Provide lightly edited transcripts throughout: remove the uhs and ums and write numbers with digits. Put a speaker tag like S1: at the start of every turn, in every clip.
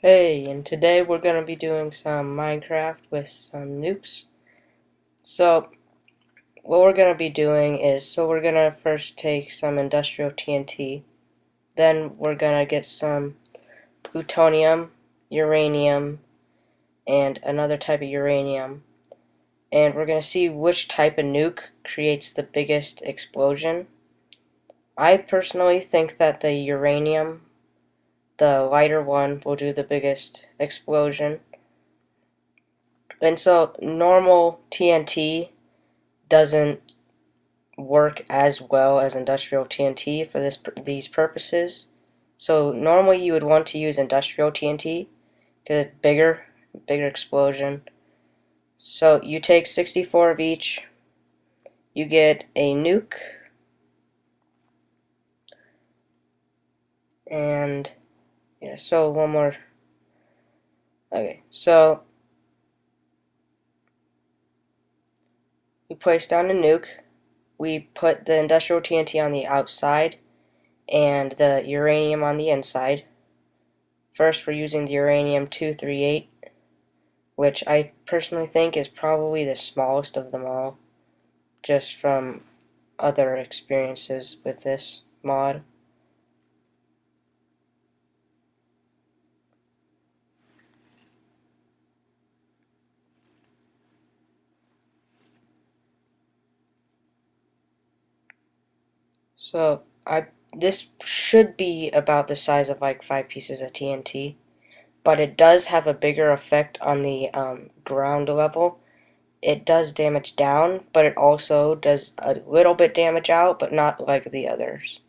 S1: Hey, and today we're going to be doing some Minecraft with some nukes. So, what we're going to be doing is, we're going to first take some industrial TNT, then we're going to get some plutonium, uranium, and another type of uranium, and we're going to see which type of nuke creates the biggest explosion. I personally think that the uranium, the lighter one, will do the biggest explosion. And so normal TNT doesn't work as well as industrial TNT for these purposes. So normally you would want to use industrial TNT because it's bigger explosion. So you take 64 of each, you get a nuke, and yeah, so one more. Okay, so we place down the nuke, we put the industrial TNT on the outside and the uranium on the inside. First, we're using the uranium-238, which I personally think is probably the smallest of them all, just from other experiences with this mod. So this should be about the size of like 5 pieces of TNT, but it does have a bigger effect on the ground level. It does damage down, but it also does a little bit damage out, but not like the others.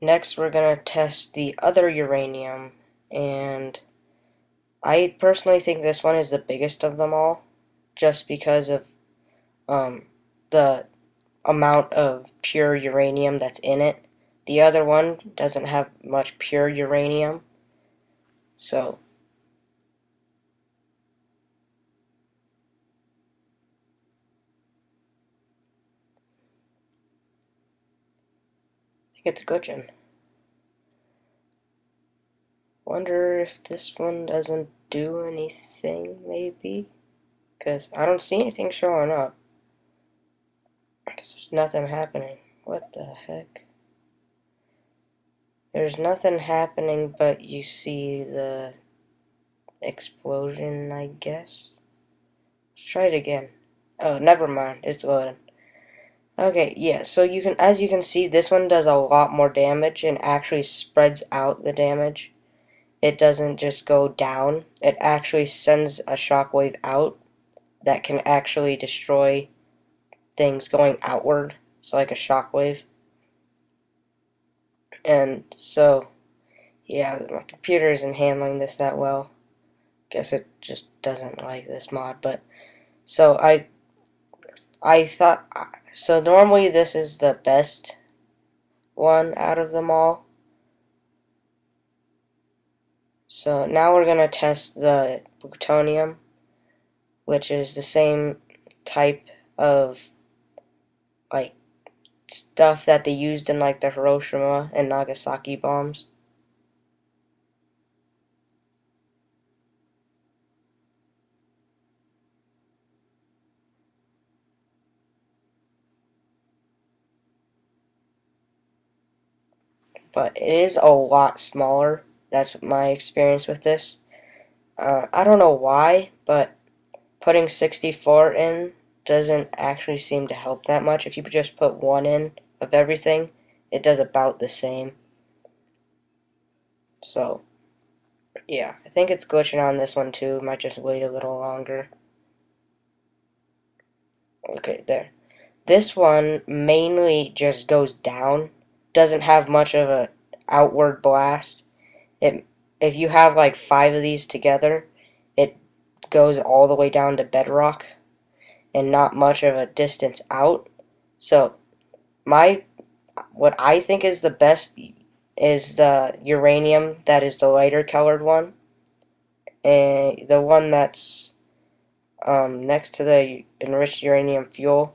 S1: Next, we're going to test the other uranium, and I personally think this one is the biggest of them all, just because of the amount of pure uranium that's in it. The other one doesn't have much pure uranium, so I think it's a good one. Wonder if this one doesn't do anything, maybe? Because I don't see anything showing up. Because there's nothing happening. What the heck? There's nothing happening, but you see the explosion, I guess. Let's try it again. Oh, never mind. It's loading. Okay, yeah, so as you can see, this one does a lot more damage and actually spreads out the damage. It doesn't just go down. It actually sends a shockwave out that can actually destroy things going outward. So like a shockwave. And so, yeah, my computer isn't handling this that well. Guess it just doesn't like this mod, but so I thought so normally this is the best one out of them all. So now we're going to test the plutonium, which is the same type of like stuff that they used in like the Hiroshima and Nagasaki bombs. But it is a lot smaller. That's my experience with this. I don't know why, but putting 64 in doesn't actually seem to help that much. If you just put 1 in of everything, it does about the same. So, yeah, I think it's glitching on this one too. Might just wait a little longer. Okay, there. This one mainly just goes down. Doesn't have much of a outward blast. It if you have like 5 of these together, it goes all the way down to bedrock and not much of a distance out. So my what I think is the best is the uranium that is the lighter colored one, and the one that's next to the enriched uranium fuel,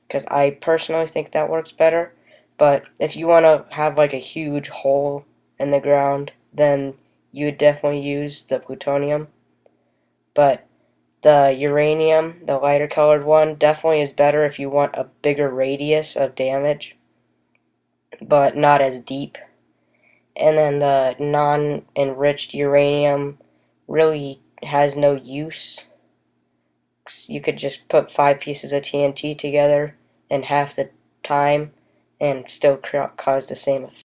S1: because I personally think that works better. But if you want to have like a huge hole in the ground, then you would definitely use the plutonium. But the uranium, the lighter colored one, definitely is better if you want a bigger radius of damage, but not as deep. And then the non-enriched uranium really has no use. You could just put 5 pieces of TNT together in half the time and still cause the same effect.